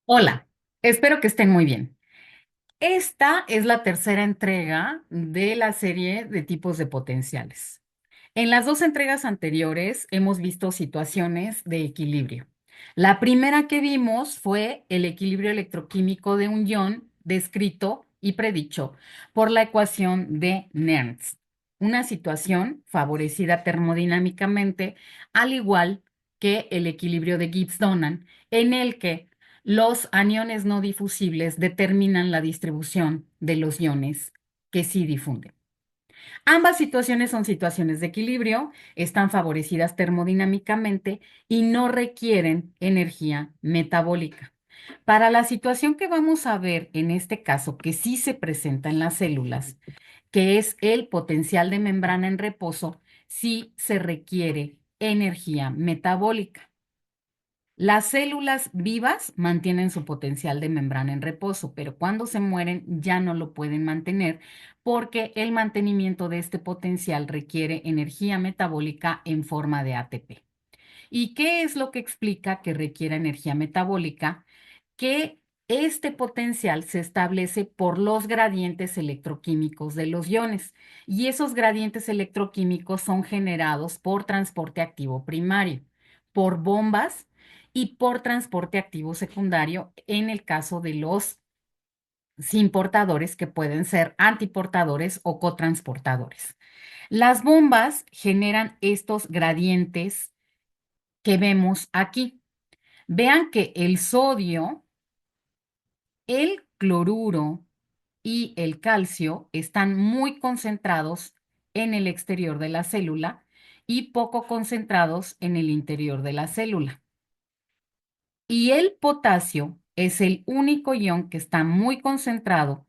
Hola, espero que estén muy bien. Esta es la tercera entrega de la serie de tipos de potenciales. En las dos entregas anteriores hemos visto situaciones de equilibrio. La primera que vimos fue el equilibrio electroquímico de un ion descrito y predicho por la ecuación de Nernst, una situación favorecida termodinámicamente, al igual que el equilibrio de Gibbs-Donan, en el que los aniones no difusibles determinan la distribución de los iones que sí difunden. Ambas situaciones son situaciones de equilibrio, están favorecidas termodinámicamente y no requieren energía metabólica. Para la situación que vamos a ver en este caso, que sí se presenta en las células, que es el potencial de membrana en reposo, sí se requiere energía metabólica. Las células vivas mantienen su potencial de membrana en reposo, pero cuando se mueren ya no lo pueden mantener porque el mantenimiento de este potencial requiere energía metabólica en forma de ATP. ¿Y qué es lo que explica que requiera energía metabólica? Que este potencial se establece por los gradientes electroquímicos de los iones y esos gradientes electroquímicos son generados por transporte activo primario, por bombas y por transporte activo secundario en el caso de los sin portadores que pueden ser antiportadores o cotransportadores. Las bombas generan estos gradientes que vemos aquí. Vean que el sodio, el cloruro y el calcio están muy concentrados en el exterior de la célula y poco concentrados en el interior de la célula. Y el potasio es el único ion que está muy concentrado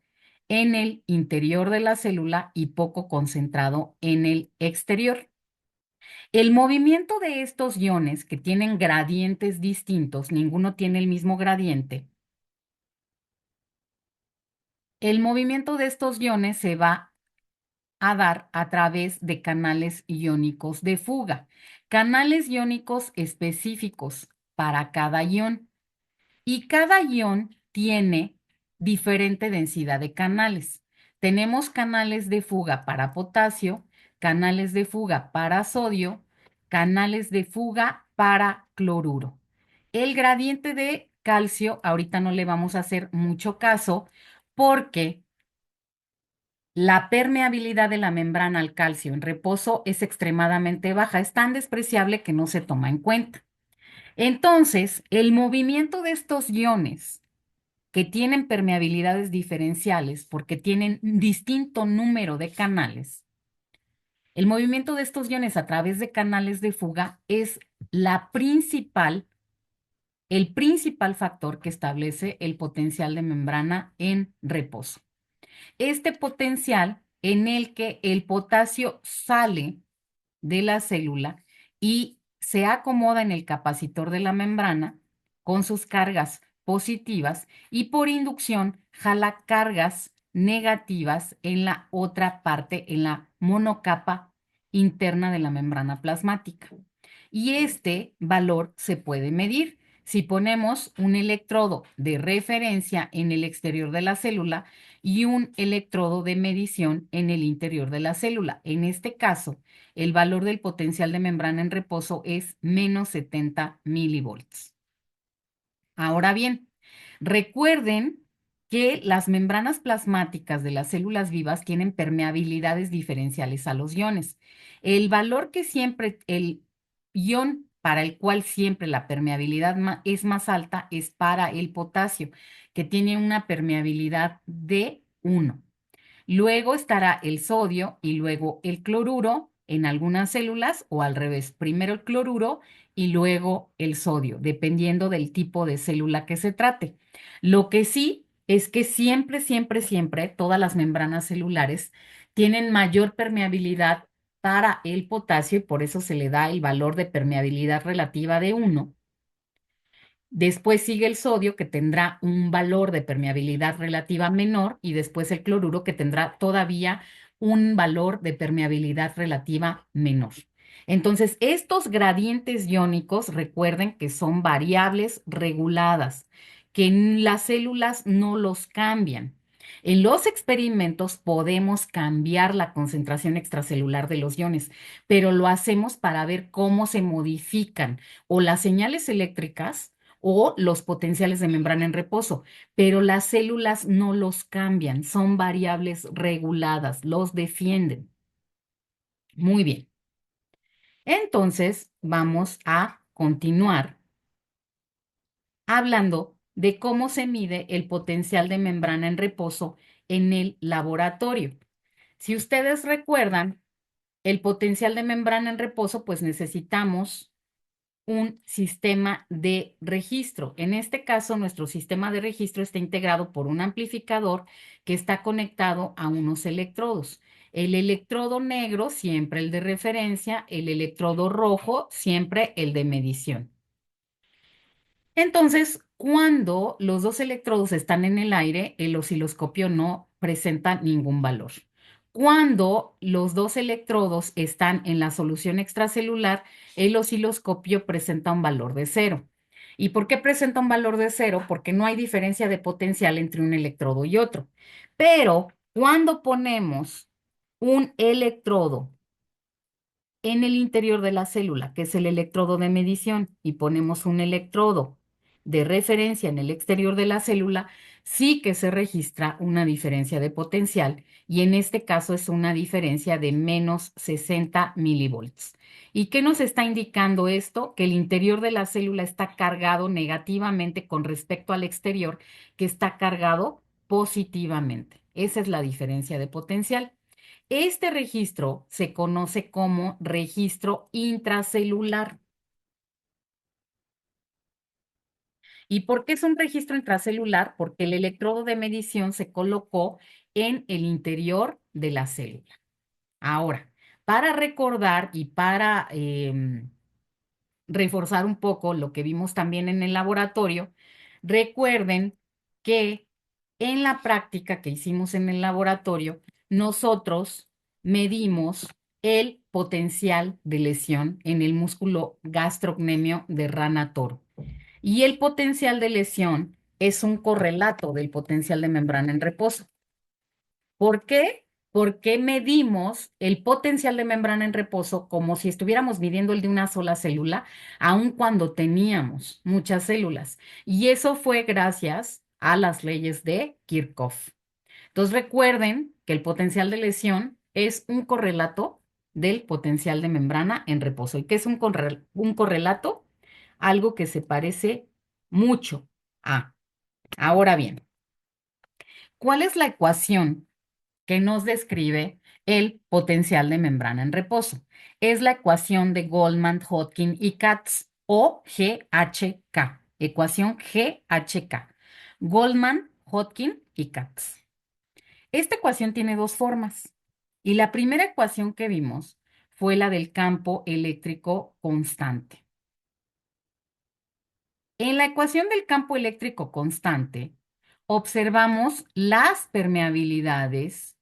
en el interior de la célula y poco concentrado en el exterior. El movimiento de estos iones que tienen gradientes distintos, ninguno tiene el mismo gradiente. El movimiento de estos iones se va a dar a través de canales iónicos de fuga, canales iónicos específicos para cada ion. Y cada ion tiene diferente densidad de canales. Tenemos canales de fuga para potasio, canales de fuga para sodio, canales de fuga para cloruro. El gradiente de calcio, ahorita no le vamos a hacer mucho caso porque la permeabilidad de la membrana al calcio en reposo es extremadamente baja, es tan despreciable que no se toma en cuenta. Entonces, el movimiento de estos iones que tienen permeabilidades diferenciales porque tienen un distinto número de canales, el movimiento de estos iones a través de canales de fuga es el principal factor que establece el potencial de membrana en reposo. Este potencial en el que el potasio sale de la célula y se acomoda en el capacitor de la membrana con sus cargas positivas y por inducción jala cargas negativas en la otra parte, en la monocapa interna de la membrana plasmática. Y este valor se puede medir. Si ponemos un electrodo de referencia en el exterior de la célula y un electrodo de medición en el interior de la célula. En este caso, el valor del potencial de membrana en reposo es menos 70 milivolts. Ahora bien, recuerden que las membranas plasmáticas de las células vivas tienen permeabilidades diferenciales a los iones. El valor que siempre, el ion para el cual siempre la permeabilidad es más alta es para el potasio, que tiene una permeabilidad de 1. Luego estará el sodio y luego el cloruro en algunas células o al revés, primero el cloruro y luego el sodio, dependiendo del tipo de célula que se trate. Lo que sí es que siempre, siempre, siempre todas las membranas celulares tienen mayor permeabilidad para el potasio y por eso se le da el valor de permeabilidad relativa de 1. Después sigue el sodio, que tendrá un valor de permeabilidad relativa menor, y después el cloruro, que tendrá todavía un valor de permeabilidad relativa menor. Entonces, estos gradientes iónicos, recuerden que son variables reguladas, que las células no los cambian. En los experimentos podemos cambiar la concentración extracelular de los iones, pero lo hacemos para ver cómo se modifican o las señales eléctricas o los potenciales de membrana en reposo, pero las células no los cambian, son variables reguladas, los defienden. Muy bien. Entonces, vamos a continuar hablando de cómo se mide el potencial de membrana en reposo en el laboratorio. Si ustedes recuerdan, el potencial de membrana en reposo, pues necesitamos un sistema de registro. En este caso, nuestro sistema de registro está integrado por un amplificador que está conectado a unos electrodos. El electrodo negro, siempre el de referencia, el electrodo rojo, siempre el de medición. Entonces, cuando los dos electrodos están en el aire, el osciloscopio no presenta ningún valor. Cuando los dos electrodos están en la solución extracelular, el osciloscopio presenta un valor de cero. ¿Y por qué presenta un valor de cero? Porque no hay diferencia de potencial entre un electrodo y otro. Pero cuando ponemos un electrodo en el interior de la célula, que es el electrodo de medición, y ponemos un electrodo de referencia en el exterior de la célula, sí que se registra una diferencia de potencial y en este caso es una diferencia de menos 60 milivolts. ¿Y qué nos está indicando esto? Que el interior de la célula está cargado negativamente con respecto al exterior, que está cargado positivamente. Esa es la diferencia de potencial. Este registro se conoce como registro intracelular. ¿Y por qué es un registro intracelular? Porque el electrodo de medición se colocó en el interior de la célula. Ahora, para recordar y para reforzar un poco lo que vimos también en el laboratorio, recuerden que en la práctica que hicimos en el laboratorio, nosotros medimos el potencial de lesión en el músculo gastrocnemio de rana toro. Y el potencial de lesión es un correlato del potencial de membrana en reposo. ¿Por qué? Porque medimos el potencial de membrana en reposo como si estuviéramos midiendo el de una sola célula, aun cuando teníamos muchas células. Y eso fue gracias a las leyes de Kirchhoff. Entonces recuerden que el potencial de lesión es un correlato del potencial de membrana en reposo. ¿Y qué es un correlato? Algo que se parece mucho a. Ahora bien, ¿cuál es la ecuación que nos describe el potencial de membrana en reposo? Es la ecuación de Goldman, Hodgkin y Katz o GHK. Ecuación GHK. Goldman, Hodgkin y Katz. Esta ecuación tiene dos formas y la primera ecuación que vimos fue la del campo eléctrico constante. En la ecuación del campo eléctrico constante, observamos las permeabilidades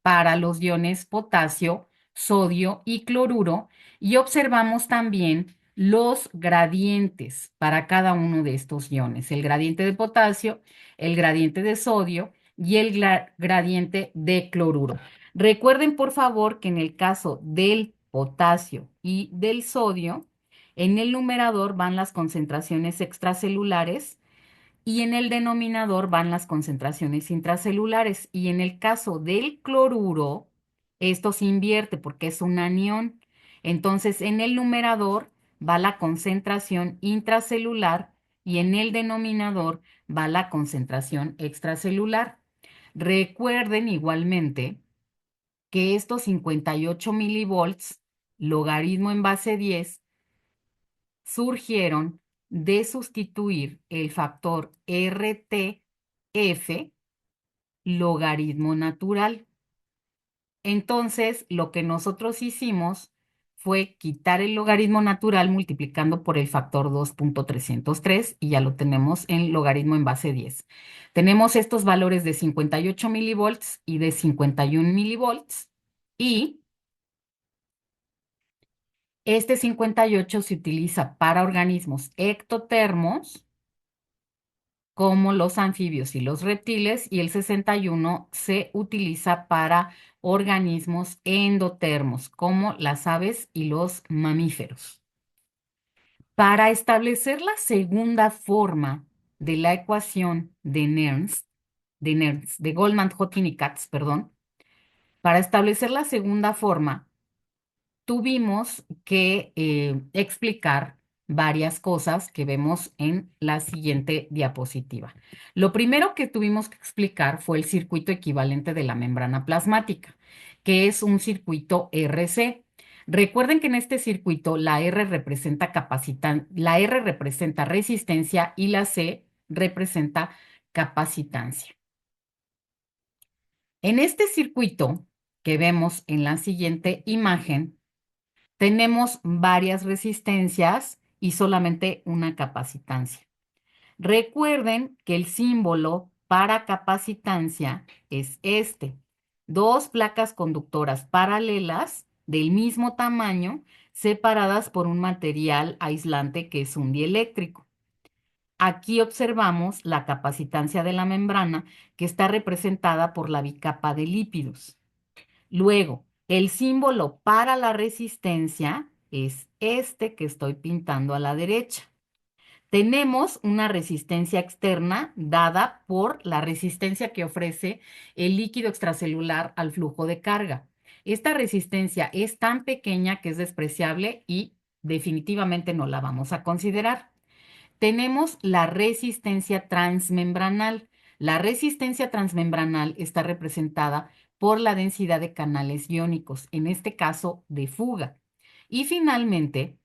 para los iones potasio, sodio y cloruro y observamos también los gradientes para cada uno de estos iones, el gradiente de potasio, el gradiente de sodio y el gradiente de cloruro. Recuerden, por favor, que en el caso del potasio y del sodio, en el numerador van las concentraciones extracelulares y en el denominador van las concentraciones intracelulares. Y en el caso del cloruro, esto se invierte porque es un anión. Entonces, en el numerador va la concentración intracelular y en el denominador va la concentración extracelular. Recuerden igualmente que estos 58 milivolts, logaritmo en base 10, surgieron de sustituir el factor RTF logaritmo natural. Entonces, lo que nosotros hicimos fue quitar el logaritmo natural multiplicando por el factor 2.303 y ya lo tenemos en logaritmo en base 10. Tenemos estos valores de 58 milivolts y de 51 milivolts y este 58 se utiliza para organismos ectotermos como los anfibios y los reptiles, y el 61 se utiliza para organismos endotermos, como las aves y los mamíferos. Para establecer la segunda forma de la ecuación de Goldman-Hutton y Katz, perdón, para establecer la segunda forma, tuvimos que explicar varias cosas que vemos en la siguiente diapositiva. Lo primero que tuvimos que explicar fue el circuito equivalente de la membrana plasmática, que es un circuito RC. Recuerden que en este circuito la R representa resistencia y la C representa capacitancia. En este circuito que vemos en la siguiente imagen, tenemos varias resistencias y solamente una capacitancia. Recuerden que el símbolo para capacitancia es este. Dos placas conductoras paralelas del mismo tamaño, separadas por un material aislante que es un dieléctrico. Aquí observamos la capacitancia de la membrana, que está representada por la bicapa de lípidos. Luego, el símbolo para la resistencia es este que estoy pintando a la derecha. Tenemos una resistencia externa dada por la resistencia que ofrece el líquido extracelular al flujo de carga. Esta resistencia es tan pequeña que es despreciable y definitivamente no la vamos a considerar. Tenemos la resistencia transmembranal. La resistencia transmembranal está representada por la densidad de canales iónicos, en este caso de fuga. Y finalmente,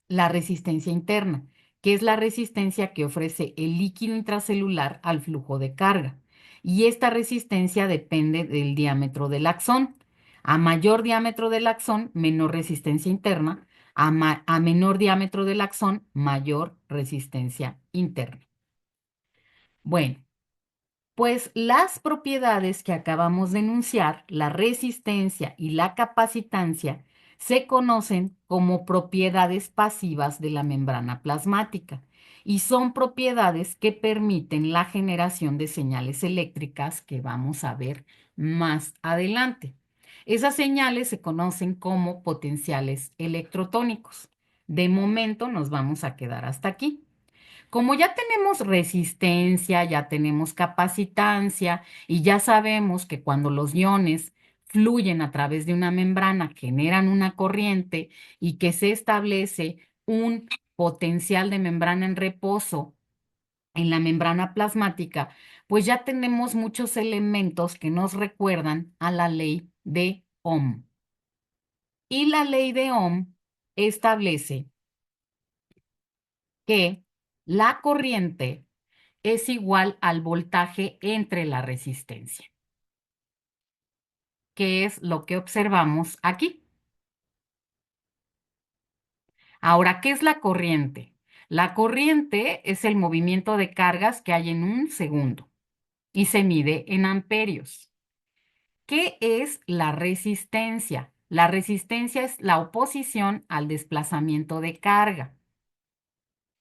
la resistencia interna, que es la resistencia que ofrece el líquido intracelular al flujo de carga. Y esta resistencia depende del diámetro del axón. A mayor diámetro del axón, menor resistencia interna. A menor diámetro del axón, mayor resistencia interna. Bueno, pues las propiedades que acabamos de enunciar, la resistencia y la capacitancia, se conocen como propiedades pasivas de la membrana plasmática y son propiedades que permiten la generación de señales eléctricas que vamos a ver más adelante. Esas señales se conocen como potenciales electrotónicos. De momento nos vamos a quedar hasta aquí. Como ya tenemos resistencia, ya tenemos capacitancia y ya sabemos que cuando los iones fluyen a través de una membrana generan una corriente y que se establece un potencial de membrana en reposo en la membrana plasmática, pues ya tenemos muchos elementos que nos recuerdan a la ley de Ohm. Y la ley de Ohm establece que la corriente es igual al voltaje entre la resistencia, que es lo que observamos aquí. Ahora, ¿qué es la corriente? La corriente es el movimiento de cargas que hay en un segundo y se mide en amperios. ¿Qué es la resistencia? La resistencia es la oposición al desplazamiento de carga,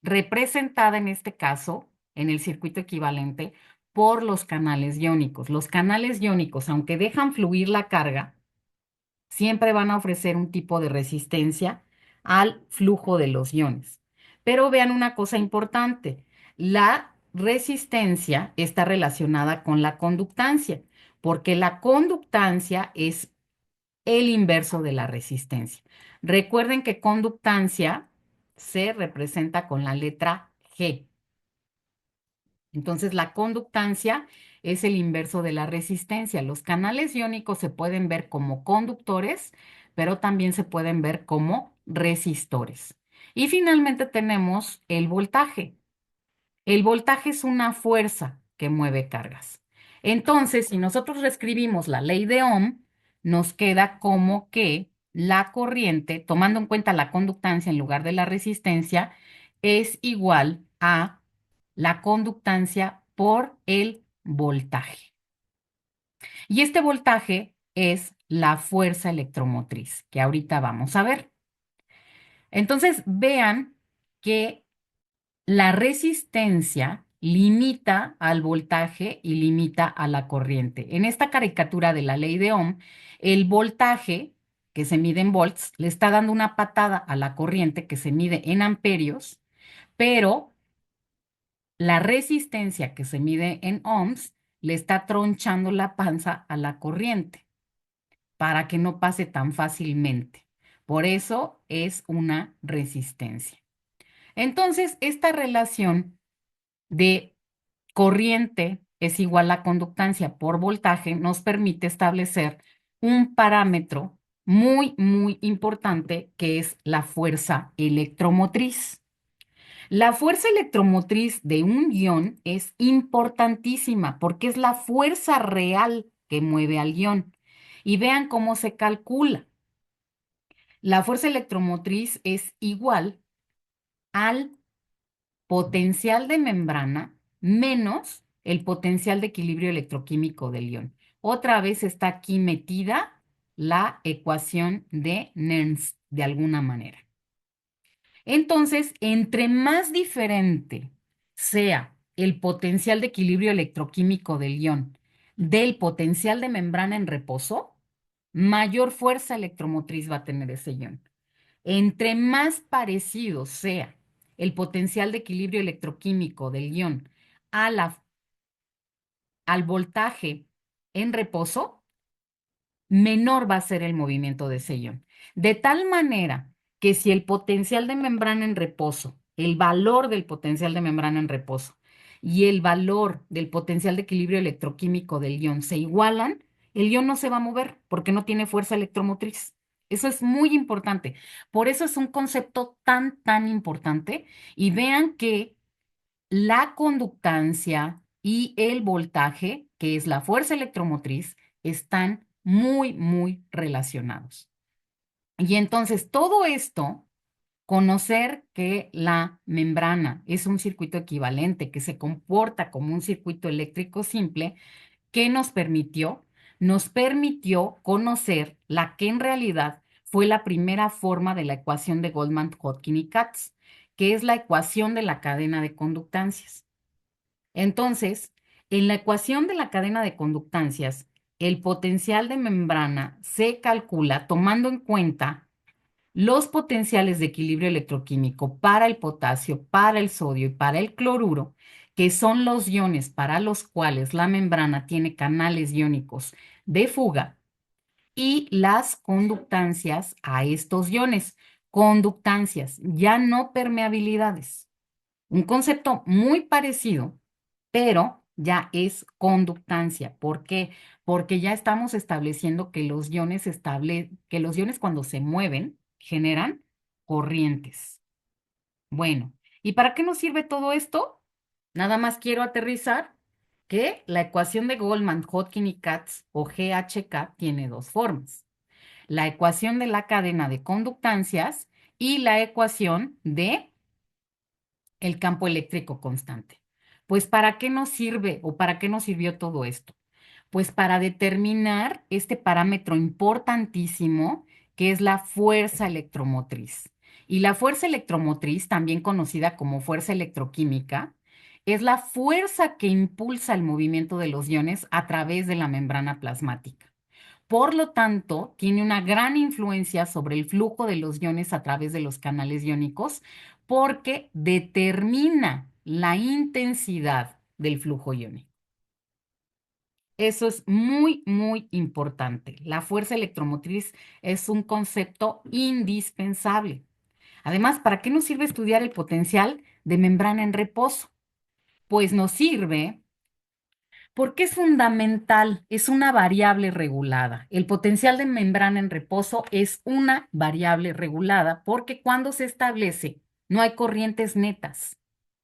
representada en este caso, en el circuito equivalente, por los canales iónicos. Los canales iónicos, aunque dejan fluir la carga, siempre van a ofrecer un tipo de resistencia al flujo de los iones. Pero vean una cosa importante, la resistencia está relacionada con la conductancia, porque la conductancia es el inverso de la resistencia. Recuerden que conductancia se representa con la letra G. Entonces, la conductancia es el inverso de la resistencia. Los canales iónicos se pueden ver como conductores, pero también se pueden ver como resistores. Y finalmente tenemos el voltaje. El voltaje es una fuerza que mueve cargas. Entonces, si nosotros reescribimos la ley de Ohm, nos queda como que la corriente, tomando en cuenta la conductancia en lugar de la resistencia, es igual a la conductancia por el voltaje. Y este voltaje es la fuerza electromotriz, que ahorita vamos a ver. Entonces, vean que la resistencia limita al voltaje y limita a la corriente. En esta caricatura de la ley de Ohm, el voltaje, que se mide en volts, le está dando una patada a la corriente, que se mide en amperios, pero la resistencia, que se mide en ohms, le está tronchando la panza a la corriente para que no pase tan fácilmente. Por eso es una resistencia. Entonces, esta relación de corriente es igual a conductancia por voltaje nos permite establecer un parámetro muy, muy importante, que es la fuerza electromotriz. La fuerza electromotriz de un ion es importantísima porque es la fuerza real que mueve al ion. Y vean cómo se calcula. La fuerza electromotriz es igual al potencial de membrana menos el potencial de equilibrio electroquímico del ion. Otra vez está aquí metida la ecuación de Nernst de alguna manera. Entonces, entre más diferente sea el potencial de equilibrio electroquímico del ion del potencial de membrana en reposo, mayor fuerza electromotriz va a tener ese ion. Entre más parecido sea el potencial de equilibrio electroquímico del ion a al voltaje en reposo, menor va a ser el movimiento de ese ion. De tal manera que si el potencial de membrana en reposo, el valor del potencial de membrana en reposo y el valor del potencial de equilibrio electroquímico del ion se igualan, el ion no se va a mover porque no tiene fuerza electromotriz. Eso es muy importante. Por eso es un concepto tan, tan importante. Y vean que la conductancia y el voltaje, que es la fuerza electromotriz, están muy, muy relacionados. Y entonces todo esto, conocer que la membrana es un circuito equivalente, que se comporta como un circuito eléctrico simple, ¿qué nos permitió? Nos permitió conocer la que en realidad fue la primera forma de la ecuación de Goldman, Hodgkin y Katz, que es la ecuación de la cadena de conductancias. Entonces, en la ecuación de la cadena de conductancias, el potencial de membrana se calcula tomando en cuenta los potenciales de equilibrio electroquímico para el potasio, para el sodio y para el cloruro, que son los iones para los cuales la membrana tiene canales iónicos de fuga, y las conductancias a estos iones. Conductancias, ya no permeabilidades. Un concepto muy parecido, pero ya es conductancia. ¿Por qué? Porque ya estamos estableciendo que que los iones cuando se mueven generan corrientes. Bueno, ¿y para qué nos sirve todo esto? Nada más quiero aterrizar que la ecuación de Goldman, Hodgkin y Katz o GHK tiene dos formas: la ecuación de la cadena de conductancias y la ecuación de el campo eléctrico constante. Pues, ¿para qué nos sirve o para qué nos sirvió todo esto? Pues para determinar este parámetro importantísimo, que es la fuerza electromotriz. Y la fuerza electromotriz, también conocida como fuerza electroquímica, es la fuerza que impulsa el movimiento de los iones a través de la membrana plasmática. Por lo tanto, tiene una gran influencia sobre el flujo de los iones a través de los canales iónicos, porque determina la intensidad del flujo iónico. Eso es muy, muy importante. La fuerza electromotriz es un concepto indispensable. Además, ¿para qué nos sirve estudiar el potencial de membrana en reposo? Pues nos sirve porque es fundamental, es una variable regulada. El potencial de membrana en reposo es una variable regulada porque cuando se establece no hay corrientes netas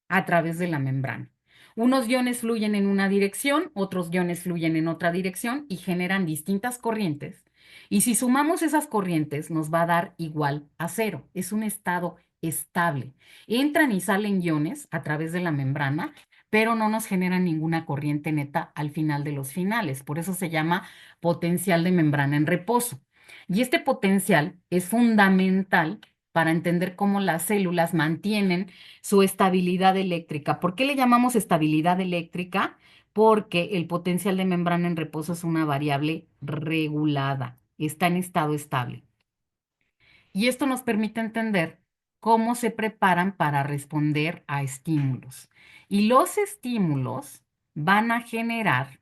a través de la membrana. Unos iones fluyen en una dirección, otros iones fluyen en otra dirección y generan distintas corrientes. Y si sumamos esas corrientes, nos va a dar igual a cero. Es un estado estable. Entran y salen iones a través de la membrana, pero no nos generan ninguna corriente neta al final de los finales. Por eso se llama potencial de membrana en reposo. Y este potencial es fundamental para entender cómo las células mantienen su estabilidad eléctrica. ¿Por qué le llamamos estabilidad eléctrica? Porque el potencial de membrana en reposo es una variable regulada, está en estado estable. Y esto nos permite entender cómo se preparan para responder a estímulos. Y los estímulos van a generar,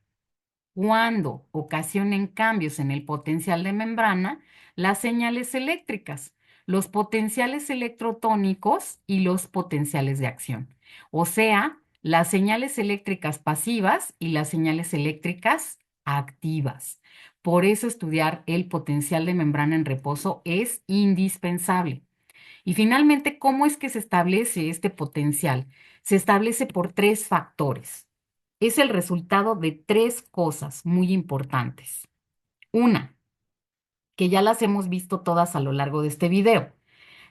cuando ocasionen cambios en el potencial de membrana, las señales eléctricas, los potenciales electrotónicos y los potenciales de acción. O sea, las señales eléctricas pasivas y las señales eléctricas activas. Por eso estudiar el potencial de membrana en reposo es indispensable. Y finalmente, ¿cómo es que se establece este potencial? Se establece por tres factores. Es el resultado de tres cosas muy importantes. Una, que ya las hemos visto todas a lo largo de este video,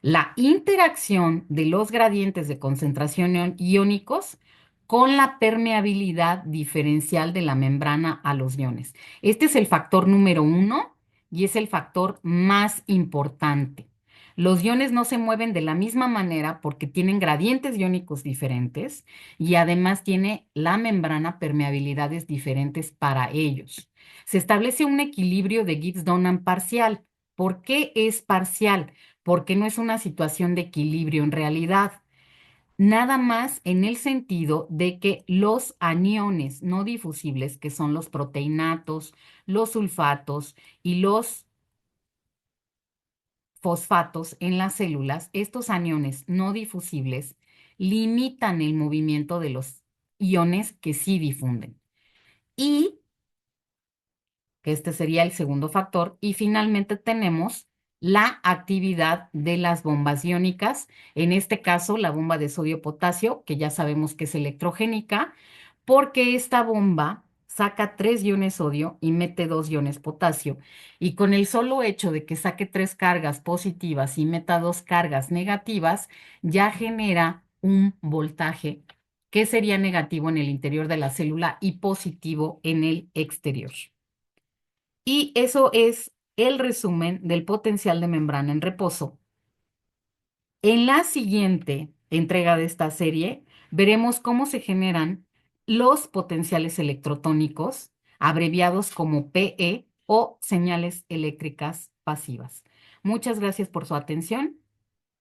la interacción de los gradientes de concentración iónicos con la permeabilidad diferencial de la membrana a los iones. Este es el factor número uno y es el factor más importante. Los iones no se mueven de la misma manera porque tienen gradientes iónicos diferentes y además tiene la membrana permeabilidades diferentes para ellos. Se establece un equilibrio de Gibbs-Dunham parcial. ¿Por qué es parcial? Porque no es una situación de equilibrio en realidad, nada más en el sentido de que los aniones no difusibles, que son los proteinatos, los sulfatos y los fosfatos en las células, estos aniones no difusibles limitan el movimiento de los iones que sí difunden. Y que este sería el segundo factor. Y finalmente tenemos la actividad de las bombas iónicas, en este caso la bomba de sodio-potasio, que ya sabemos que es electrogénica, porque esta bomba saca 3 iones sodio y mete 2 iones potasio. Y con el solo hecho de que saque 3 cargas positivas y meta 2 cargas negativas, ya genera un voltaje que sería negativo en el interior de la célula y positivo en el exterior. Y eso es el resumen del potencial de membrana en reposo. En la siguiente entrega de esta serie, veremos cómo se generan los potenciales electrotónicos, abreviados como PE o señales eléctricas pasivas. Muchas gracias por su atención